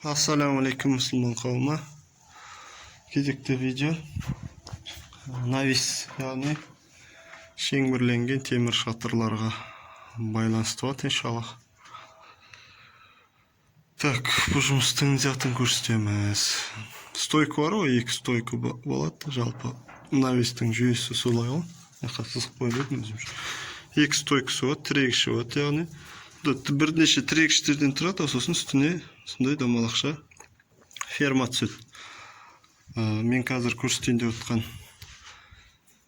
Assalamu alaikum musulmon qavmi. Кезекті видео навис, яғни шеңберленген темір шатырларға байланысты болады иншаллах. Так, бұл жұмыстың затын көрсетеміз. Стойка бар ғой, екі стойка болады. Жалпы навистің жүйесі солай ғой. Сызып қойдым өзімше. Екі стойкасы болады, тірегіші болады, яғни бірнеше тірегіштерден тұрады, сосын үстіне сондай домалақша ферма түседі. Мен қазір көрсетейін деп отқан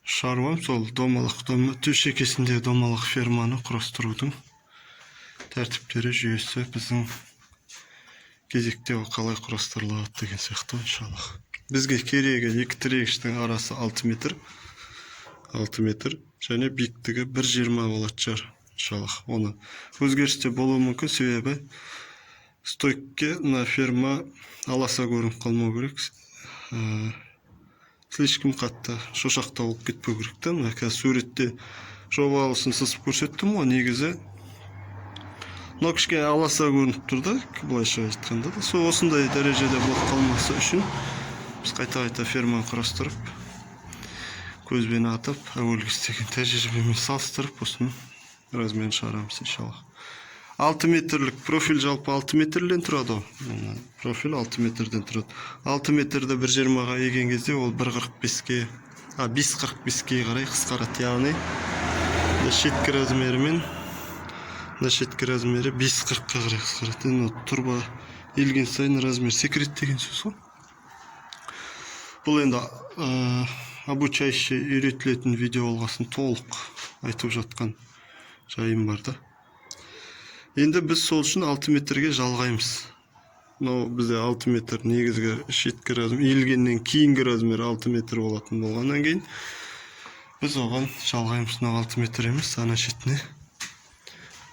шаруам сол домалақ төшекесінде домалақ ферманы құрастырудың тәртіптері жүйесі біздің кезекте қалай құрастырылады деген сияқты иншаллах. Бізге керегі екі тірегіштің арасы 6 метр. 6 метр және биіктігі 1,20 болады шығар иншаллах. Оны өзгерісте болуы мүмкін, себебі стойкке на ферма аласа көрініп қалмау керек. Слишком қатты шошақта болып кетпеу керек та. Қазір суретте жобалысын сызып көрсеттім ғой, негізі мынау кішкене аласа көрініп тұрды, былайша айтқанда да. Сол осындай дәрежеде болып қалмасы үшін біз қайта ферманы құрастырып, көзбен атып, әуелгі істеген тәжірибемен салыстырып, осының размерін шығарамыз иншаллах. 6 метрлік профиль жалпы 6 метрден тұрады. Профиль 6 метрден тұрады. 6 метрді 1,20-ға еген кезде ол 1,45-ке, 5,45-ке қарай қысқарады. Яғни шеткі размері 5,40-қа қарай қысқарады. Тұрба елген сайын размер секрет деген сөз ғой. Бұл енді обучающий үйретілетін видео болғасын толық айтып жатқан жайым бар да. Енді біз сол үшін 6 метрге жалғаймыз. Бізде 6 метр негізгі шеткі размер, елгеннен кейінгі размер 6 метр болатын болғаннан кейін біз оған жалғаймыз. 6 метр емес, ана шетіне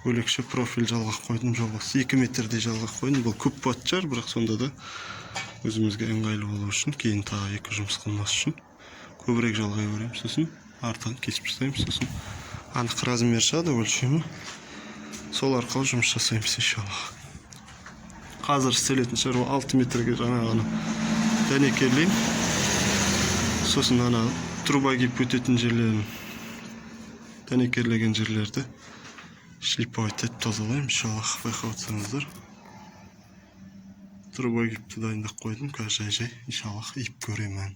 бөлекше профиль жалғақ қойдым жобасы. 2 метрде жалғақ қойдым. Бұл көп болады шығар, бірақ сонда да өзімізге ыңғайлы болу үшін, кейін тағы екі жұмыс қылмас үшін көбірек жалғай береміз. Сосын артын кесіп тастаймыз. Сосын анық размер шығады, өлшемі. Сол арқылы жұмыс жасаймыз иншаллах. Қазір істелетін шаруа 6 метрге жаңағыны дәнекерлеймін. Сосын ана труба киіп өтетін жерлерін, дәнекерлеген жерлерді шлиповать етіп тазалаймын иншаллах. Байқап отырсаңыздар. Труба киіпті дайындап қойдым. Қазір жай иншаллах иіп көремін.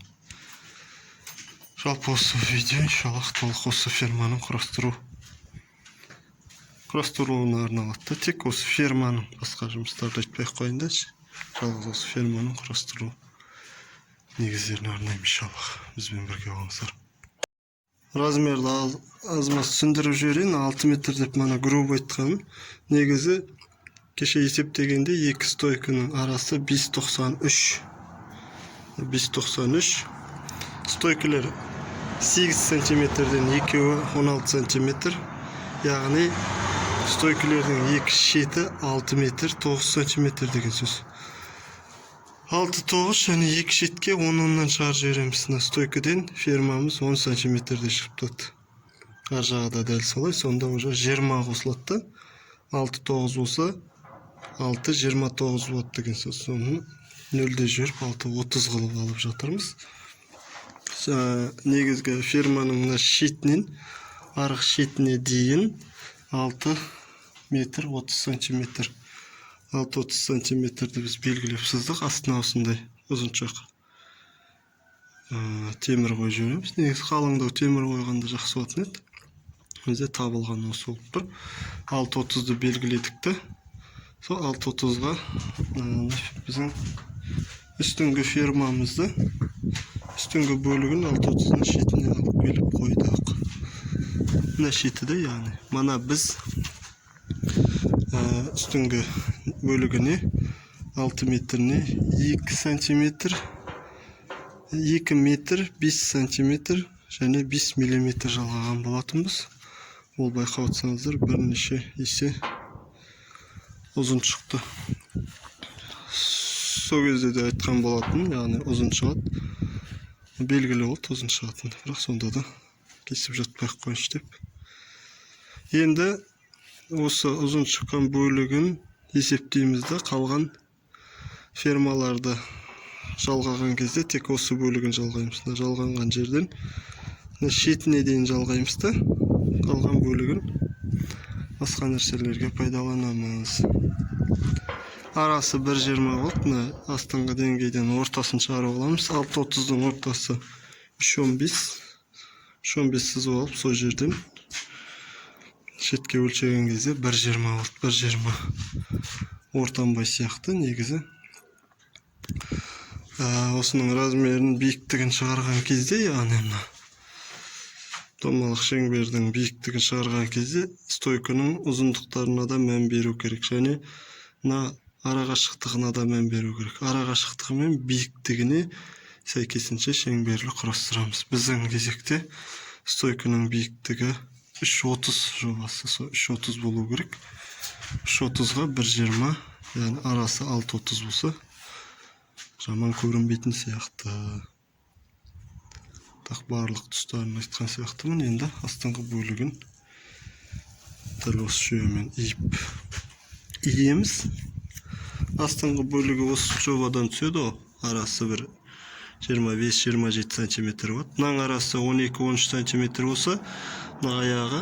Жалпы осы видео иншаллах толық осы ферманың құрастыруына арналады. Тек осы ферманың, басқа жұмыстарды айтпай қойында, жалғыз осы ферманың құрастыру негіздерін арнаймын иншаллах. Бізбен бірге болыңыздар. Размерді аз-маз түсіндіріп жіберейін. 6 метр деп мана грубо айтқаным. Негізі кеше есептегенде екі стойканың арасы 5,93. 5,93. Стойкалар 8 сантиметрден екеуі 16 сантиметр. Яғни стойкалардың екі шеті 6 метр 9 сантиметр деген сөз. 6-9 және екі шетке 10-10-нан шығар жібереміз. Стойкадан фермамыз 10 сантиметрде шығып тұрады. Ар жағы да дәл солай, сонда уже 20 қосылады. 6-9 болса 6-29 болады деген сөз. Соны 0-де жүріп 6-30 қылып алып жатырмыз. Негізгі ферманың шетінен арғы шетіне дейін 6 метр 30 сантиметр. 6-30 сантиметрді біз белгілеп сыздық. Астына осындай ұзыншақ темір қойып жібереміз. Негізі қалыңдау темір қойғанда жақсы болатын еді. Бізде табылған осы болып тұр. 6-30-ды белгіледік те. Сол 6-30-ға біздің үстіңгі фермамызды, үстіңгі бөлігін 6-30-ның шетіне алып келіп қойдық. Мына шеті де, яғни мана біз үстіңгі бөлігіне 6 метріне 2 сантиметр 2 метр 5 сантиметр және 5 миллиметр жалғаған болатынбыз. Ол байқап отырсаңыздар бірнеше есе ұзын шықты. Сол кезде де айтқан болатын, яғни ұзын шығады. Белгілі болды ұзын шығатын, бірақ сонда да кесіп жатпай қойшы деп. Енді осы ұзын шыққан бөлігін есептеймізді, қалған фермаларда жалғаған кезде тек осы бөлігін жалғаймыз. Жалғанған жерден шетіне дейін жалғаймыз да, қалған бөлігін басқа нәрселерге пайдаланамыз. Арасы 1,20 болды. Астыңғы деңгейден ортасын шығарып аламыз. 6,30-дың ортасы 3,15 сызып алып, сол жерден шетке өлшеген кезде 1,20 болды. 1,20 ортанбай сияқты негізі. Осының размерін, биіктігін шығарған кезде, яғни домалық шеңбердің биіктігін шығарған кезде стойканың ұзындықтарына да мән беру керек, және арақашықтығына да мән беру керек. Арақашықтығы мен биіктігіне сәйкесінше шеңберлі құрастырамыз. Біздің кезекте стойканың биіктігі 3,30 жобасы, 3,30 болу керек. 3,30-ға 1,20, яғни арасы 6,30 болса, жаман көрінбейтін сияқты. Так, барлық тұстарын айтқан сияқтымын. Енді астыңғы бөлігін дәл осы жүйемен иеміз. Астыңғы бөлігі осы жобадан түседі, арасы бір 25-27 см болады. Мынаның арасы 12-13 см болса, аяғы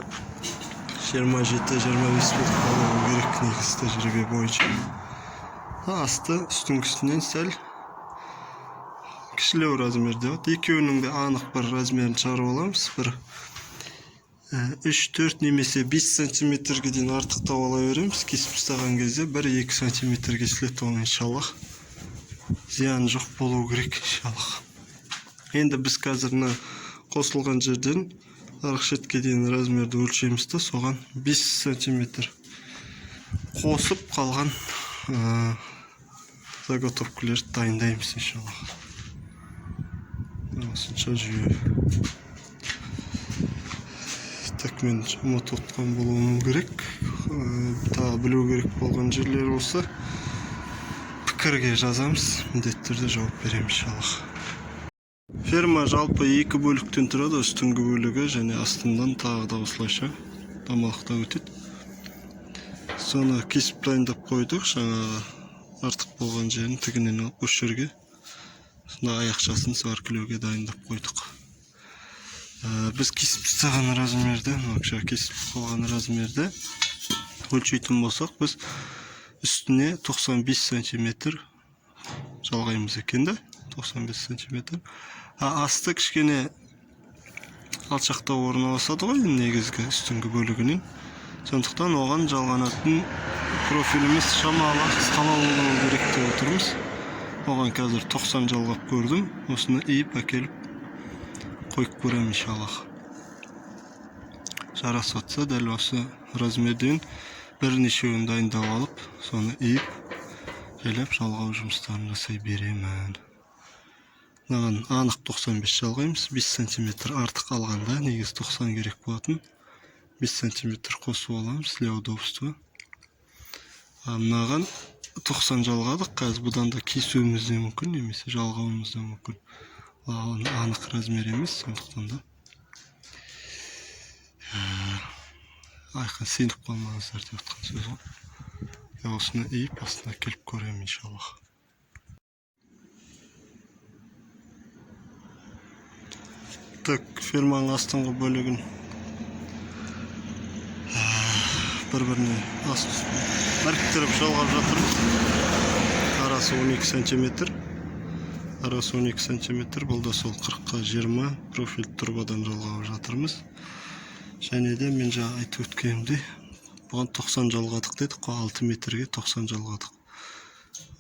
27-25 болу керек негізі тәжірибе бойынша. Асты үстіңгісінен сәл кішілеу размерде болады. Екеуінің де анық бір размерін шығарып аламыз. Бір 3-4 немесе 5 сантиметрге дейін артықтап ала береміз. Кесіп тастаған кезде 1-2 сантиметр кесіледі, оның иншаллах зиян жоқ болу керек, иншаллах. Енді біз қазір қосылған жерден арық шетке дейін размерді өлшейміз де, соған 5 сантиметр қосып қалған заготовкілерді дайындаймыз, иншаллах. Осынша жүйе. Так, мен ұмытып отқан болуым керек. Тағы білу керек болған жерлер болса, пікірге жазамыз, міндетті түрде жауап беремін, иншаллах. Ферма жалпы 2 бөліктен тұрады, үстіңгі бөлігі және астынан тағы да осылайша домалықта өтеді. Соны кесіп дайындап қойдық, жаңа артық болған жерін тігінен алып осы жерге аяқшасын сваркілеуге дайындап қойдық. Біз кесіп тастаған размерді, кесіп қалған размерді өлшейтін болсақ, біз үстіне 95 см жалғаймыз екен, 95 см. Асты кішкене алшақта орналасады ғой, негізгі үстіңгі бөлігінен. Сондықтан оған жалғанатын профиліміз шамалы қысқалау болу керек деп отырмыз. Оған қазір 90 жалғап көрдім. Осыны иіп әкеліп қойып көрем, иншаллах. Жарасып жатса, дәл осы размерден бірнешеуін дайындап алып, соны иіп, жайлап жалғау жұмыстарын жасай беремін. Мынаған анық 95 жалғаймыз. 5 см артық алғанда, негіз 90 керек болатын. 5 см қосып аламыз для удобства. Мынаған 90 жалғадық. Қазір бұдан да кесуіміз де мүмкін, немесе жалғауымыз да мүмкін. Анық размер емес, сондықтан да айқын сеніп қалмаңыздар деп отқан сөз ғой. Осыны иіп, астына келіп көремін, иншаллах. Так, ферманың астыңғы бөлігін бір-біріне іріктіріп жалғап жатырмыз. Арасы 12 см. Арасы 12 см, бұл да сол 40-20 профиль тұрбадан жалғап жатырмыз. Және де мен жаңа айтып өткенімдей, бұған 90 жалғадық дедік, 6 метрге 90 жалғадық.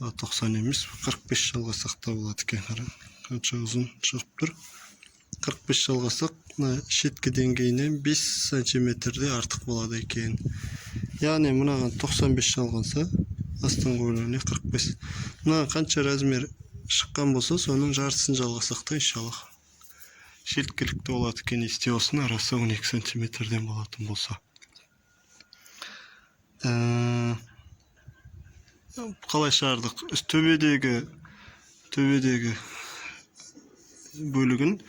90 емес, 45 жалғасақ та болады екен, қара. Қанша ұзын шығып тұр. 45 жалғасақ, шеткі деңгейінен 5 сантиметрде артық болады екен. Яғни мынаған 95 жалғанса, астыңғы бөлігіне 45. Мынаған қанша размер шыққан болса, соның жартысын жалғасақ та, иншаллах, шеткілікті болады екен. Есте осының арасы 12 сантиметрден болатын болса. Қалай шығардық? Төбедегі бөлігін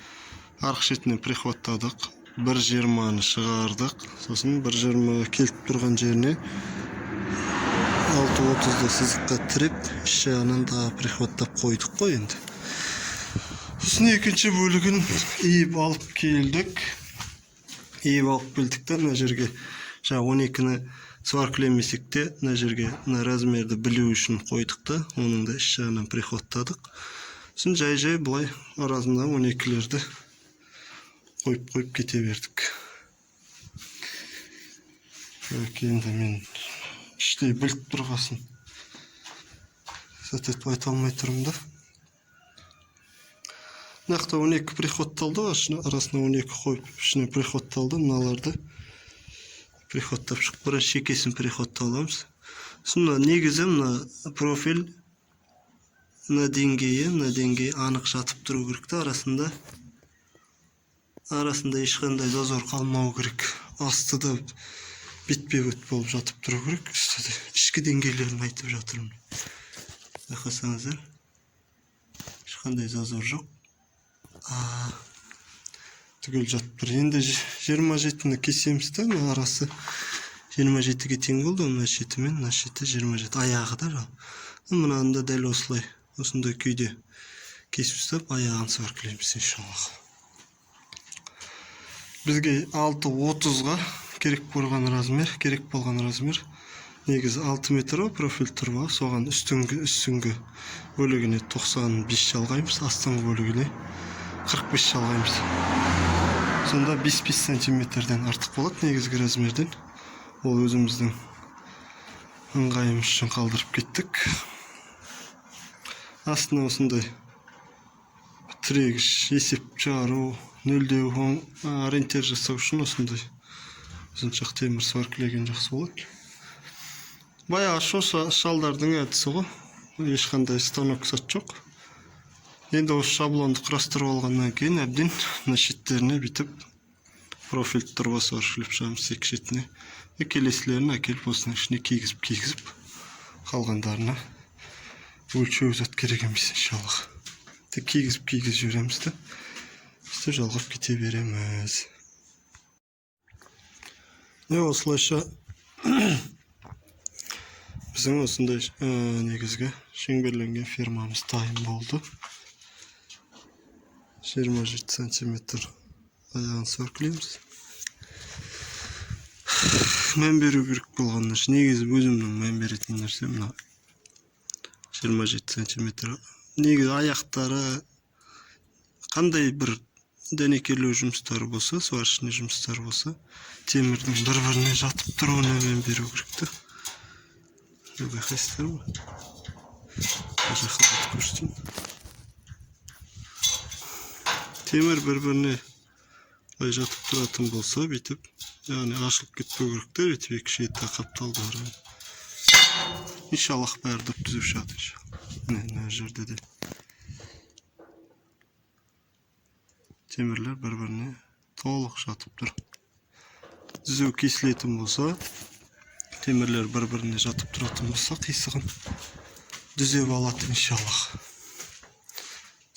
арық шетіне прихваттадық. 1,20-ны шығардық. Сосын 1,20 келіп тұрған жеріне 6:30'da сызыкка тирип, иш жагынан да приходдап койдук го энди. Сосын экинчи бөлүгүн ийип алып келдик. Ийип алып келдик да мына жерге жана 12-ни сваркілемесек те мына жерге мына размерди билүү үчүн койдук да, онун да иш жагынан приходтадык. Сосын жай булай арасында 12-лерди коюп кете бердик. Енді мен іштей біліп тұрғасын сәтет айта алмай тұрмын да. Нақта 12 приходталды, арасына 12 қойып, ішіне приходталды, мыналарды приходтап шығып, бірі шекесін приходталамыз. Сонда негізі мына профиль мына деңгейі анық жатып тұру керек та, арасында ешқандай зазор қалмау керек. Астыда бетпе-бет болып жатып тұру керек. Ішкі деңгейлерін айтып жатырмын. Байқасаңыздар, ешқандай зазор жоқ. Түгел жатып тұр. Енді 27-ні кесеміз да, арасы 27-ге тең болды. Мына шеті мен мына шеті 27 аяғы да. Мынаны да дәл осылай, осындай күйде кесіп ұстап, аяғын сваркілейміз иншаллах. Бізге 6:30-ға керек болған размер негізі 6 метр профиль тұрба, соған үстіңгі бөлігіне 95 жалғаймыз, астыңғы бөлігіне 45 жалғаймыз. Сонда 5 сантиметрден артық болады негізгі размерден. Ол өзіміздің ыңғайымыз үшін қалдырып кеттік. Астына осындай тірегіш, есеп шығару, нөлдеу, ориентир жасау үшін осындай ұзыншақ темір сваркілеген жақсы болады. Баяғы шалдардың әдісі ғой, ешқандай станок сат жоқ. Енді осы шаблонды құрастырып алғаннан кейін әбден мына шеттеріне бүйтіп профиль тұрба сваркілеп шығамыз екі шетіне. Келесілерін әкеліп осының ішіне кигізіп қалғандарына өлшеу зат керек емес иншаллах. Кигізіп жібереміз де, істеп жалғап кете береміз. Осылайша біздің осындай негізгі шеңберленген фермамыз дайын болды. 27 сантиметр аяғын сваркілейміз. Мән беру керек болған нәрсе, негізі өзімнің мән беретін нәрсе мына 27 сантиметр. Негізі аяқтары қандай бір дәнекерлеу жұмыстары болса, сварочный жұмыстары болса, темірдің бір-біріне жатып тұруына мән беру керек та. Байқайсыздар ма? Жақындатып көрсетейін. Темір бір-біріне жатып тұратын болса, бүйтіп, яғни ашылып кетпеу керек та, бүйтіп екі шеті қапталды. Иншаллах бәрі дұп түзеп шығады. Мына жерде де темірлер бір-біріне толық жатып тұр. Түзеу кесілетін болса, темірлер бір-біріне жатып тұратын болса, қисығын түзеп алады иншаллах.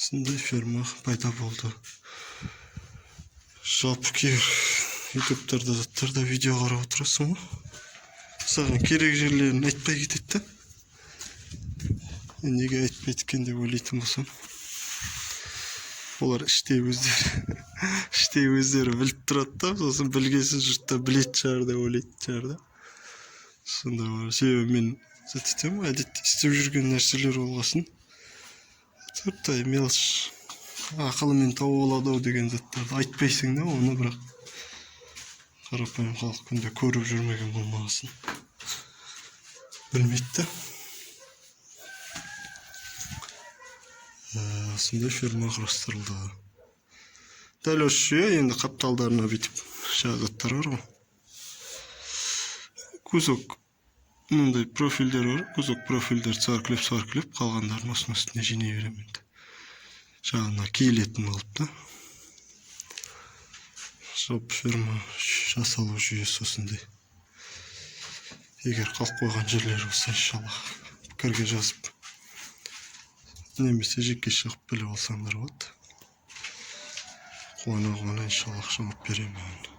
Сондай ферма пайда болды. Жалпы кейбір ютубтарда заттарда видео қарап отырасың ғой. Саған керек жерлерін айтпай кетеді да. Неге айтпайды екен деп ойлайтын болсам. Олар іштей өздері біліп тұрады да, сосын білгесін жұртта білетін шығар деп ойлайтын шығар да. Сонда бар. Себебі мен әдетте істеп жүрген нәрселер болғасын. Төрттай мелочь ақылымен тауып алады деген заттарды айтпайсың да, оны бірақ қарапайым халық күнде көріп жүрмеген болмағасын. Білмейді да. Осындай ферма құрастырылды. Дәл осы жүйе енді қапталдарына бүйтіп заттар бар ғой. Кузок мындай профильдер бар. Кузок профильдер сваркілеп қалғандарын осының үстіне жинай беремін енді. Жағына киілетін алып та. Жалпы ферма жасалу жүйесі осындай. Егер қалып қойған жерлер болса, иншаллах пікірге жазып немесе жеке шығып біліп алсаңдар болады. Қуана иншаллах жауап беремін.